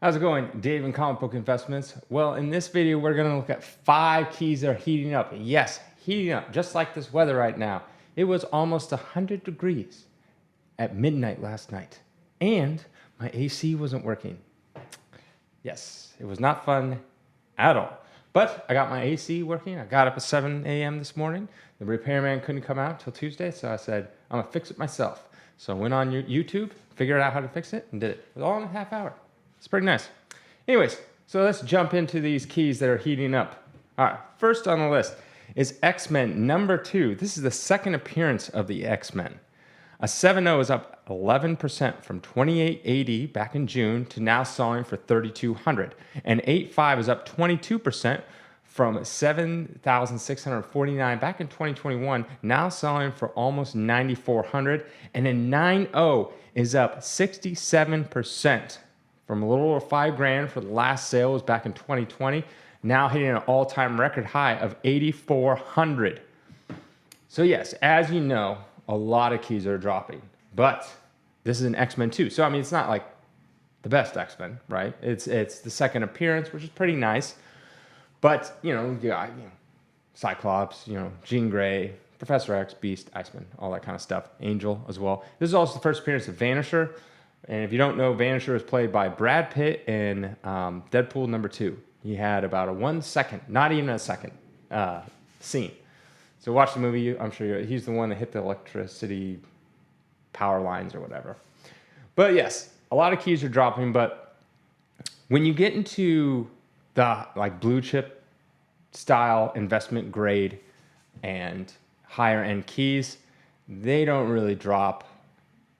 How's it going, Dave and Comic Book Investments? Well, in this video, we're going to look at 5 keys that are heating up. Yes, heating up, just like this weather right now. It was almost 100 degrees at midnight last night, and my AC wasn't working. Yes, it was not fun at all. But I got my AC working. I got up at 7 a.m. this morning. The repairman couldn't come out till Tuesday, so I said, I'm going to fix it myself. So I went on YouTube, figured out how to fix it, and did it. It was all in a half hour. It's pretty nice. Anyways, so let's jump into these keys that are heating up. All right, first on the list is XMen number 2. This is the second appearance of the XMen. A 7.0 is up 11% from 2880 back in June to now selling for 3200. And 8.5 is up 22% from 7,649 back in 2021, now selling for almost 9,400. And then 9.0 is up 67% from a little over $5,000 for the last sale was back in 2020, now hitting an all-time record high of 8,400. So yes, as you know, a lot of keys are dropping, but this is an XMen 2. So I mean, it's not like the best XMen, right? It's the second appearance, which is pretty nice. But you got Cyclops, Jean Grey, Professor X, Beast, Iceman, all that kind of stuff. Angel as well. This is also the first appearance of Vanisher. And if you don't know, Vanisher was played by Brad Pitt in Deadpool number 2. He had about a 1 second, not even a second, scene. So watch the movie. I'm sure he's the one that hit the electricity power lines or whatever. But yes, a lot of keys are dropping. But when you get into the blue chip style investment grade and higher end keys, they don't really drop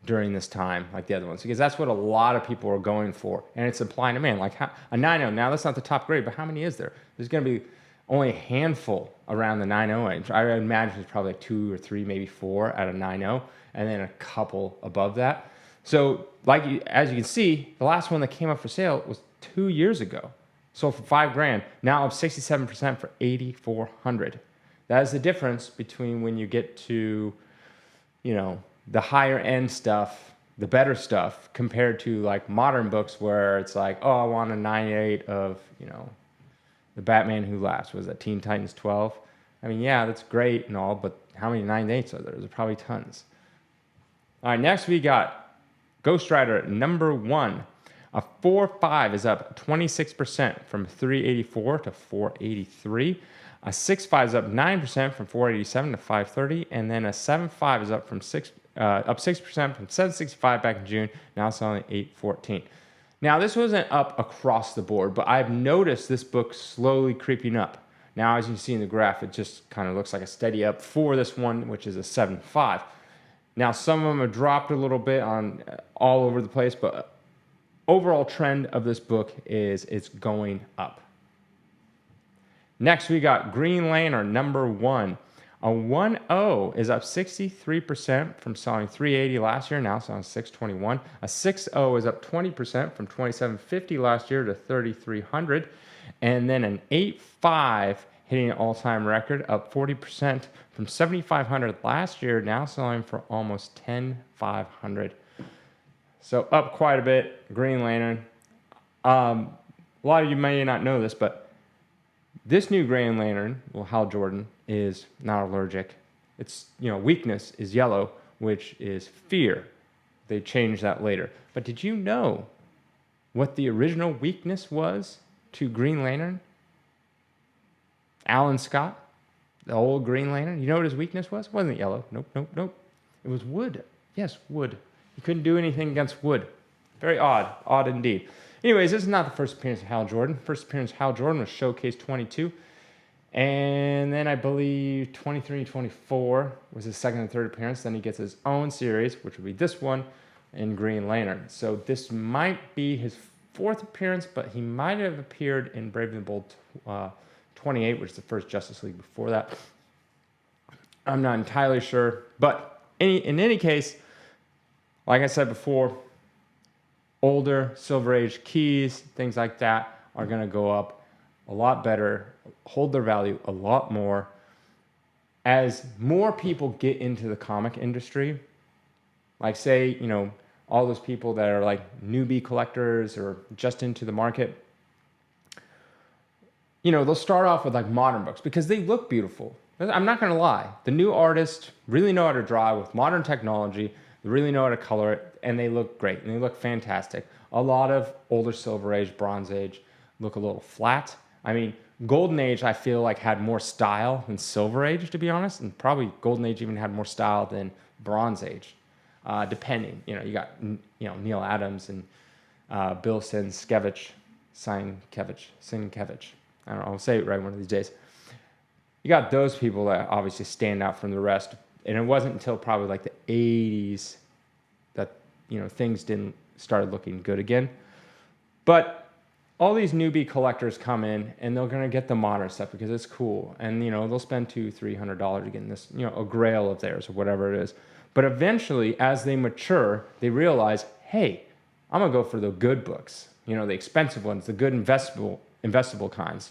during this time like the other ones, because that's what a lot of people are going for, and it's supply and demand. Like a 9.0, now that's not the top grade, but how many is there? There's going to be only a handful around the 9.0 range. I imagine it's probably like 2 or 3, maybe 4 at a 9.0, and then a couple above that. So as you can see, the last one that came up for sale was 2 years ago. Sold for $5,000, now up 67% for 8,400. That is the difference between when you get to, the higher end stuff, the better stuff, compared to like modern books where it's like, oh, I want a 9.8 of, the Batman Who Laughs. Was that Teen Titans 12? I mean, yeah, that's great and all, but how many 9.8s are there? There's probably tons. All right, next we got Ghost Rider number 1. A 4.5 is up 26% from 384 to 483. A 6.5 is up 9% from 487 to 530, and then a 7.5 is up 6% from 765 back in June, now selling 814. Now this wasn't up across the board, but I've noticed this book slowly creeping up. Now, as you can see in the graph, it just kind of looks like a steady up for this one, which is a 7.5. Now some of them have dropped a little bit on all over the place, but overall trend of this book is it's going up. Next, we got Green Lantern number 1. A 1.0 is up 63% from selling 380 last year, now selling 621. A 6.0 is up 20% from 2750 last year to 3300. And then an 8.5 hitting an all-time record, up 40% from 7500 last year, now selling for almost 10,500. So up quite a bit, Green Lantern. A lot of you may not know this, but this new Green Lantern, Hal Jordan, is not allergic. Its weakness is yellow, which is fear. They changed that later. But did you know what the original weakness was to Green Lantern? Alan Scott, the old Green Lantern. You know what his weakness was? It wasn't yellow. Nope. It was wood. Yes, wood. He couldn't do anything against wood. Very odd indeed. Anyways, this is not the first appearance of Hal Jordan. First appearance of Hal Jordan was Showcase 22. And then I believe 23 and 24 was his second and third appearance. Then he gets his own series, which would be this one, in Green Lantern. So this might be his 4th appearance, but he might have appeared in Brave and the Bold 28, which is the first Justice League before that. I'm not entirely sure. But in any case, like I said before, older Silver Age keys, things like that, are going to go up a lot better, hold their value a lot more. As more people get into the comic industry, like say, all those people that are like newbie collectors or just into the market, they'll start off with like modern books because they look beautiful. I'm not going to lie. The new artists really know how to draw with modern technology. They really know how to color it, and they look great, and they look fantastic. A lot of older Silver Age, Bronze Age look a little flat. I mean, Golden Age, I feel like had more style than Silver Age, to be honest, and probably Golden Age even had more style than Bronze Age, depending. You got Neil Adams and Bill Sienkiewicz. I don't know. I'll say it right one of these days. You got those people that obviously stand out from the rest. And it wasn't until probably like the 80s that, things started looking good again. But all these newbie collectors come in and they're going to get the modern stuff because it's cool. And, they'll spend $200-$300 again, this, a grail of theirs or whatever it is. But eventually, as they mature, they realize, hey, I'm going to go for the good books, the expensive ones, the good investable kinds,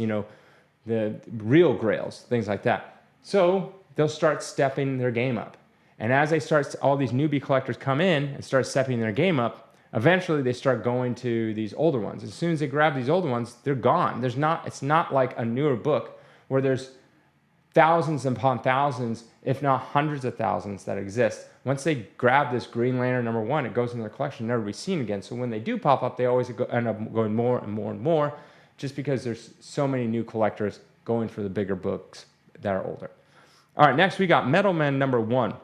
the real grails, things like that. So they'll start stepping their game up. And as all these newbie collectors come in and start stepping their game up, eventually they start going to these older ones. As soon as they grab these older ones, they're gone. It's not like a newer book where there's thousands upon thousands, if not hundreds of thousands that exist. Once they grab this Green Lantern #1, it goes in their collection, never be seen again. So when they do pop up, they always end up going more and more and more, just because there's so many new collectors going for the bigger books that are older. All right, next we got Metal Man #1.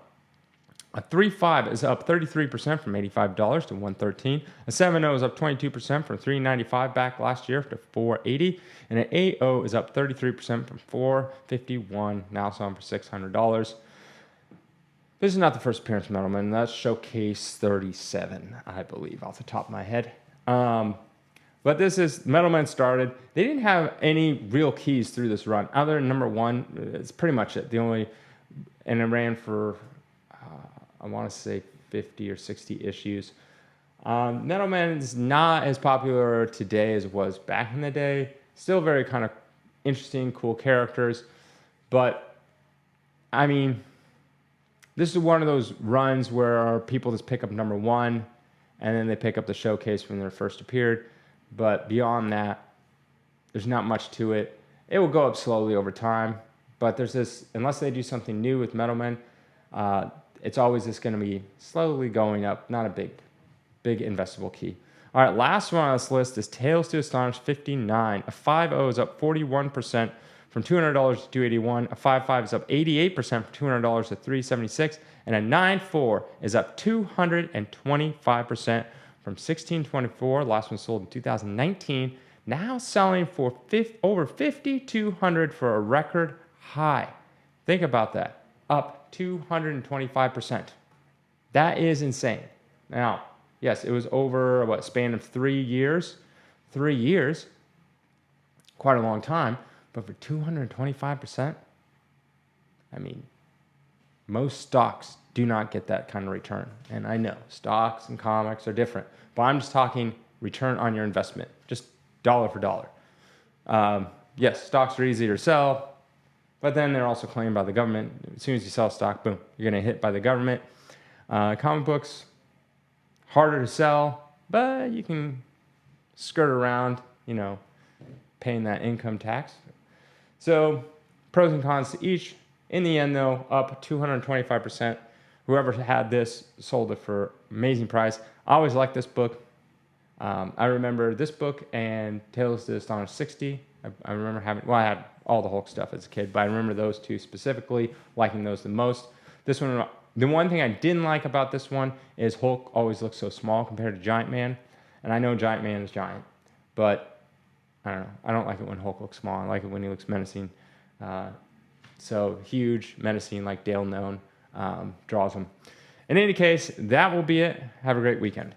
A 3.5 is up 33% from $85 to $113. A 7.0 is up 22% from $395 back last year to $480. And an 8.0 is up 33% from $451, now selling for $600. This is not the first appearance of Metal Man. That's Showcase 37, I believe, off the top of my head. But this is, Metal Man started. They didn't have any real keys through this run. Other than #1, it's pretty much it. And it ran for, I want to say 50 or 60 issues. Metal Man is not as popular today as it was back in the day. Still very kind of interesting, cool characters. But, I mean, this is one of those runs where people just pick up #1 and then they pick up the Showcase when they first appeared. But beyond that, there's not much to it. It will go up slowly over time. But there's this, unless they do something new with Metal Man, it's always just going to be slowly going up. Not a big investable key. All right, last one on this list is Tales to Astonish 59. A 5.0 is up 41% from $200 to $281. A 5.5 is up 88% from $200 to $376. And a 9.4 is up 225% from $1,624. Last one sold in 2019. Now selling for over $5,200 for a record high. Think about that. Up 225%. That is insane. Now, yes, it was over a span of 3 years. 3 years, quite a long time, but for 225%, I mean, most stocks do not get that kind of return. And I know stocks and comics are different, but I'm just talking return on your investment, just dollar for dollar. Yes, stocks are easy to sell, but then they're also claimed by the government. As soon as you sell a stock, boom, you're going to hit by the government. Comic books, harder to sell, but you can skirt around, paying that income tax. So pros and cons to each. In the end, though, up 225%. Whoever had this sold it for amazing price. I always liked this book. I remember this book and Tales to Astonish 60. I remember I had all the Hulk stuff as a kid, but I remember those two specifically, liking those the most. This one, the one thing I didn't like about this one is Hulk always looks so small compared to Giant Man. And I know Giant Man is giant, but I don't know. I don't like it when Hulk looks small. I like it when he looks menacing. So huge, menacing, like Dale Known draws him. In any case, that will be it. Have a great weekend.